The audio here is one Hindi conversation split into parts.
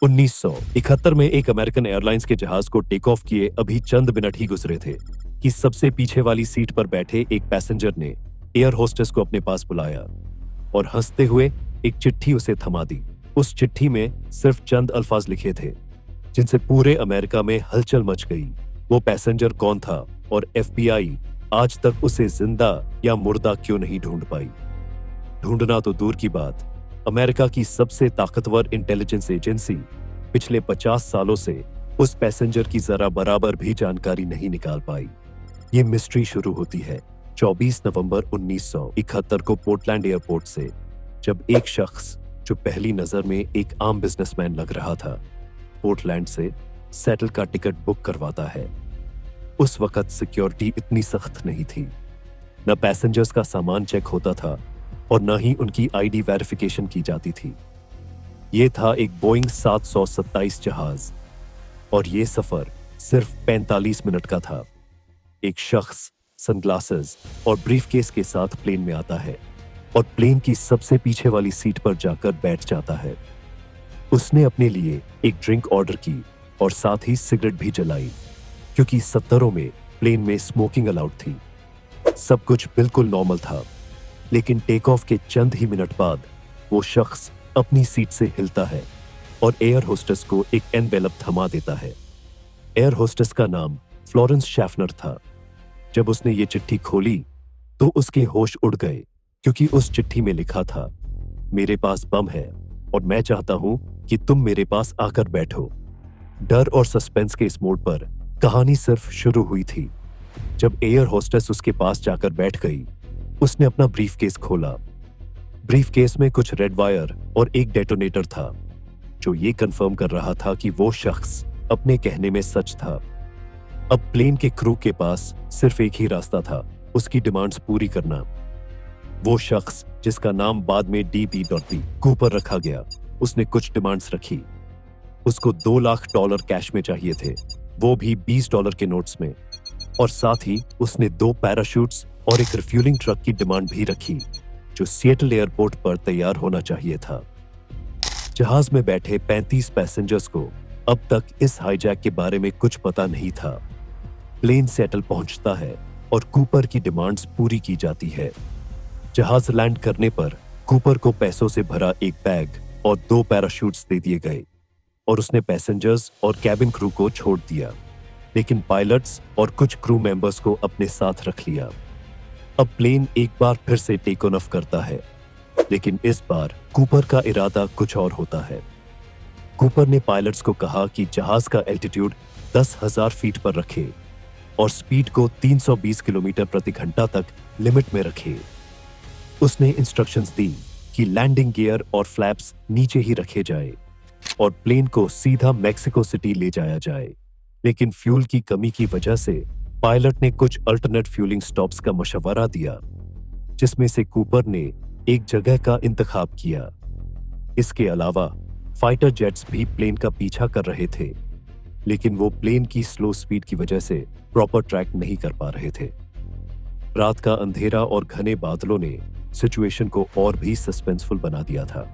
1971 में एक अमेरिकन एयरलाइंस के जहाज को टेक ऑफ किए अभी चंद मिनट ही गुजरे थे कि सबसे पीछे वाली सीट पर बैठे एक पैसेंजर ने एयर होस्टेस को अपने पास बुलाया और हंसते हुए एक चिट्ठी उसे थमा दी। उस चिट्ठी में सिर्फ चंद अल्फाज लिखे थे जिनसे पूरे अमेरिका में हलचल मच गई। वो पैसेंजर कौन था और एफबीआई आज तक उसे जिंदा या मुर्दा क्यों नहीं ढूंढ पाई? ढूंढना तो दूर की बात, अमेरिका की सबसे ताकतवर इंटेलिजेंस एजेंसी पिछले 50 सालों से उस पैसेंजर की जरा बराबर भी जानकारी नहीं निकाल पाई। ये मिस्ट्री शुरू होती है 24 नवंबर 1971 को पोर्टलैंड एयरपोर्ट से, जब एक शख्स जो पहली नजर में एक आम बिजनेसमैन लग रहा था, पोर्टलैंड से सेटल का टिकट बुक करवाता है। उस वक्त सिक्योरिटी इतनी सख्त नहीं थी, न पैसेंजर्स का सामान चेक होता था और न ही उनकी आईडी वेरिफिकेशन की जाती थी। यह था एक बोइंग 727 जहाज और यह सफर सिर्फ 45 मिनट का था। एक शख्स सनग्लासेस और ब्रीफकेस के साथ प्लेन में आता है और प्लेन की सबसे पीछे वाली सीट पर जाकर बैठ जाता है। उसने अपने लिए एक ड्रिंक ऑर्डर की और साथ ही सिगरेट भी जलाई, क्योंकि 70 में प्लेन में स्मोकिंग अलाउड थी। सब कुछ बिल्कुल नॉर्मल था, लेकिन टेक ऑफ के चंद ही मिनट बाद वो शख्स अपनी सीट से हिलता है और एयर होस्टेस को एक एनवेलप थमा देता है। एयर होस्टेस का नाम फ्लोरेंस शैफनर था। जब उसने ये चिट्ठी खोली तो उसके होश उड़ गए, क्योंकि उस चिट्ठी में लिखा था, मेरे पास बम है और मैं चाहता हूं कि तुम मेरे पास आकर बैठो। डर और सस्पेंस के इस मोड पर कहानी सिर्फ शुरू हुई थी। जब एयर होस्टेस उसके पास जाकर बैठ गई, उसने अपना ब्रीफकेस खोला। ब्रीफकेस में कुछ रेड वायर और एक डेटोनेटर था, जो ये कंफर्म कर रहा था कि वो शख्स अपने कहने में सच था। अब प्लेन के क्रू के पास सिर्फ एक ही रास्ता था, उसकी डिमांड्स पूरी करना। वो शख्स जिसका नाम बाद में DB.B कूपर रखा गया, उसने कुछ डिमांड्स रखी। उसको $2 लाख कैश में चाहिए थे, वो भी $20 के नोट्स में, और साथ ही उसने 2 पैराशूट्स और एक रिफ्यूलिंग ट्रक की डिमांड भी रखी, जो सिएटल एयरपोर्ट पर तैयार होना चाहिए था। जहाज में बैठे 35 पैसेंजर्स को अब तक इस हाईजैक के बारे में कुछ पता नहीं था। प्लेन सिएटल पहुंचता है और कूपर की डिमांड्स पूरी की जाती है। जहाज लैंड करने पर कूपर को पैसों से भरा एक बैग और 2 पैराशूट्स दे दिए गए और उसने पैसेंजर्स और कैबिन क्रू को छोड़ दिया, लेकिन पायलट्स और कुछ क्रू मेंबर्स को अपने साथ रख लिया। अब प्लेन एक बार फिर से टेक ऑफ करता है, लेकिन इस बार कूपर का इरादा कुछ और होता है। कूपर ने पायलट्स को कहा कि जहाज का एल्टीट्यूड 10,000 फीट पर रखे और स्पीड को 320 किलोमीटर प्रति घंटा तक लिमिट में रखे। उसने इंस्ट्रक्शंस दी कि लैंडिंग गियर और फ्लैप्स नीचे ही रखे जाए और प्लेन को सीधा मैक्सिको सिटी ले जाया जाए, लेकिन फ्यूल की कमी की वजह से पायलट ने कुछ अल्टरनेट फ्यूलिंग स्टॉप्स का मशवरा दिया, जिसमें से कूपर ने एक जगह का इंतखाब किया। इसके अलावा फाइटर जेट्स भी प्लेन का पीछा कर रहे थे, लेकिन वो प्लेन की स्लो स्पीड की वजह से प्रॉपर ट्रैक नहीं कर पा रहे थे। रात का अंधेरा और घने बादलों ने सिचुएशन को और भी सस्पेंसफुल बना दिया था।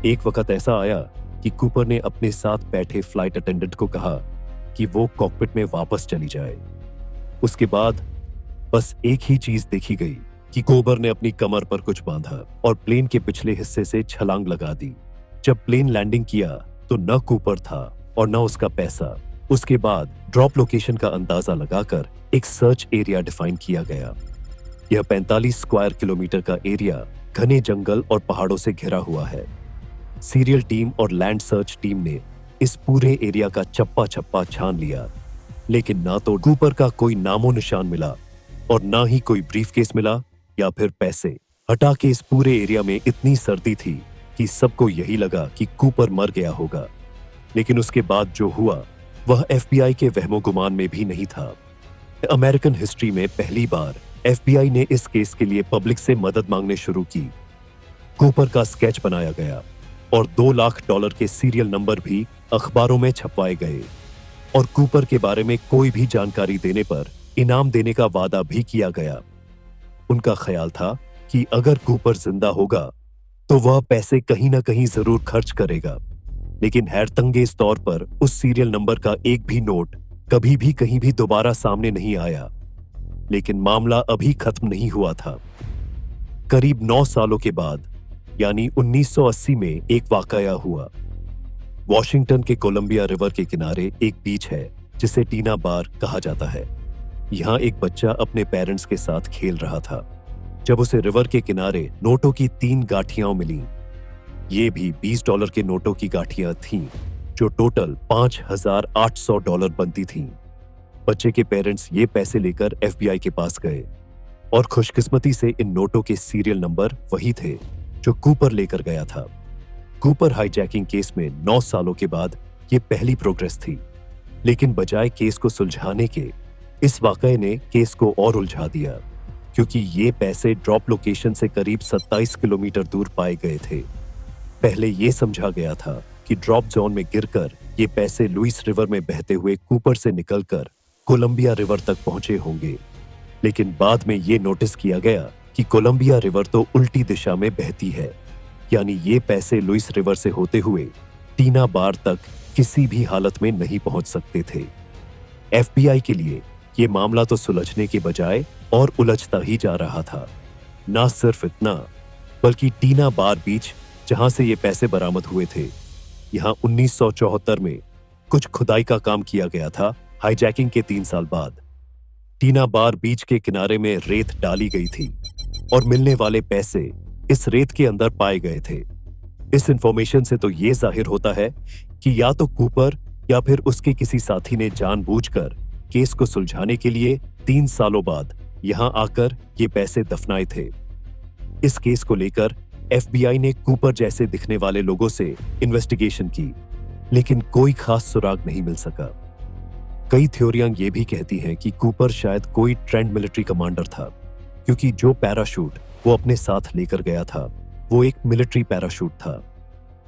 एक वक्त ऐसा आया कि कूपर ने अपने साथ बैठे फ्लाइट अटेंडेंट को कहा कि वो कॉकपिट में वापस चली जाए। उसके बाद बस एक ही चीज देखी गई कि कूपर ने अपनी कमर पर कुछ बांधा और प्लेन के पिछले हिस्से से छलांग लगा दी। जब प्लेन लैंडिंग किया तो न कूपर था और न उसका पैसा। उसके बाद ड्रॉप लोकेशन का अंदाजा लगाकर एक सर्च एरिया डिफाइन किया गया। यह 45 स्क्वायर किलोमीटर का एरिया घने जंगल और पहाड़ों से घिरा हुआ है। सीरियल टीम और लैंड सर्च टीम ने इस पूरे एरिया का चप्पा चप्पा छान लिया, लेकिन ना तो कूपर का कोई नामो निशान मिला और ना ही कोई ब्रीफकेस मिला या फिर पैसे। हटा के इस पूरे एरिया में इतनी सर्दी थी कि सबको यही लगा कि कूपर मर गया होगा। लेकिन उसके बाद जो हुआ वह एफबीआई के वहमो गुमान में भी नहीं था। अमेरिकन हिस्ट्री में पहली बार एफबीआई ने इस केस के लिए पब्लिक से मदद मांगने शुरू की। कूपर का स्केच बनाया गया और $2 लाख के सीरियल नंबर भी अखबारों में छपवाए गए और कूपर के बारे में कोई भी जानकारी देने पर इनाम देने का वादा भी किया गया। उनका ख्याल था कि अगर कूपर जिंदा होगा तो वह पैसे कहीं ना कहीं जरूर खर्च करेगा। लेकिन हैरतअंगेज तौर पर उस सीरियल नंबर का एक भी नोट कभी भी कहीं भी दोबारा सामने नहीं आया। लेकिन मामला अभी खत्म नहीं हुआ था। करीब 9 सालों के बाद यानी 1980 में एक वाकया हुआ। वॉशिंगटन के कोलंबिया रिवर के किनारे एक बीच है जिसे टीना बार कहा जाता है। यहां एक बच्चा अपने पेरेंट्स के साथ खेल रहा था जब उसे रिवर के किनारे नोटों की 3 गांठियां मिलीं। ये भी $20 के नोटों की गांठियां थीं जो टोटल $5,800 बनती थीं। बच्चे के पेरेंट्स ये पैसे लेकर FBI के पास गए और खुशकिस्मती से इन नोटों के सीरियल नंबर वही थे जो कूपर लेकर गया था। कूपर हाईजैकिंग केस में 9 सालों के बाद ये पहली प्रोग्रेस थी। लेकिन बजाय केस को सुलझाने के इस वाकये ने केस को और उलझा दिया, क्योंकि ये पैसे ड्रॉप लोकेशन से करीब 27 किलोमीटर दूर पाए गए थे। पहले ये समझा गया था कि ड्रॉप जोन में गिरकर ये पैसे लुइस रिवर में बहते हुए कूपर से निकलकर कोलंबिया रिवर तक पहुंचे होंगे। लेकिन बाद में ये नोटिस किया गया कि कोलंबिया रिवर तो उल्टी दिशा में बहती है, यानी ये पैसे लुइस रिवर से होते हुए टीना बार तक किसी भी हालत में नहीं पहुंच सकते थे। FBI के लिए ये मामला तो सुलझने के बजाय और उलझता ही जा रहा था। ना सिर्फ इतना, बल्कि टीना बार बीच जहां से ये पैसे बरामद हुए थे, यहां 1974 में कुछ खुदाई का काम किया गया था। हाईजैकिंग के 3 साल बाद टीना बार बीच के किनारे में रेत डाली गई थी और मिलने वाले पैसे इस रेत के अंदर पाए गए थे। इस इंफॉर्मेशन से तो ये जाहिर होता है कि या तो कूपर या फिर उसके किसी साथी ने जानबूझकर केस को सुलझाने के लिए 3 सालों बाद यहां आकर ये पैसे दफनाए थे। इस केस को लेकर FBI ने कूपर जैसे दिखने वाले लोगों से इन्वेस्टिगेशन की, लेकिन कोई खास सुराग नहीं मिल सका। कई थ्योरियां ये भी कहती हैं कि कूपर शायद कोई ट्रेंड मिलिट्री कमांडर था, क्योंकि जो पैराशूट वो अपने साथ लेकर गया था वो एक मिलिट्री पैराशूट था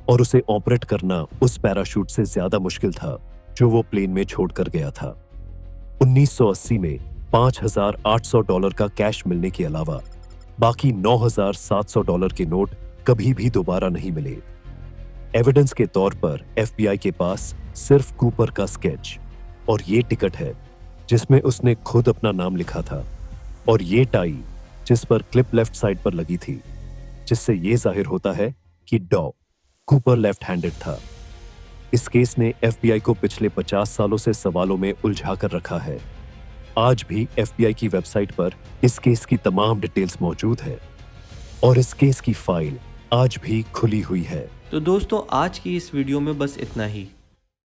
और उसे ऑपरेट करना उस पैराशूट से ज्यादा मुश्किल था जो वो प्लेन में छोड़कर गया था। 1980 में $5,800 का कैश मिलने के अलावा बाकी $9,700 के नोट कभी भी दोबारा नहीं मिले। एविडेंस के तौर पर FBI के पास सिर्फ कूपर का स्केच और ये टिकट है जिसमें उसने खुद अपना नाम लिखा था, और ये टाई जिस पर क्लिप लेफ्ट साइड पर लगी थी, जिससे ये जाहिर होता है कि कूपर लेफ्ट हैंडेड था। इस केस ने FBI को पिछले 50 सालों से सवालों में उलझा कर रखा है। आज भी FBI की वेबसाइट पर इस केस की तमाम डिटेल्स मौजूद है और इस केस की फाइल आज भी खुली हुई है। तो दोस्तों, आज की इस वीडियो में बस इतना ही।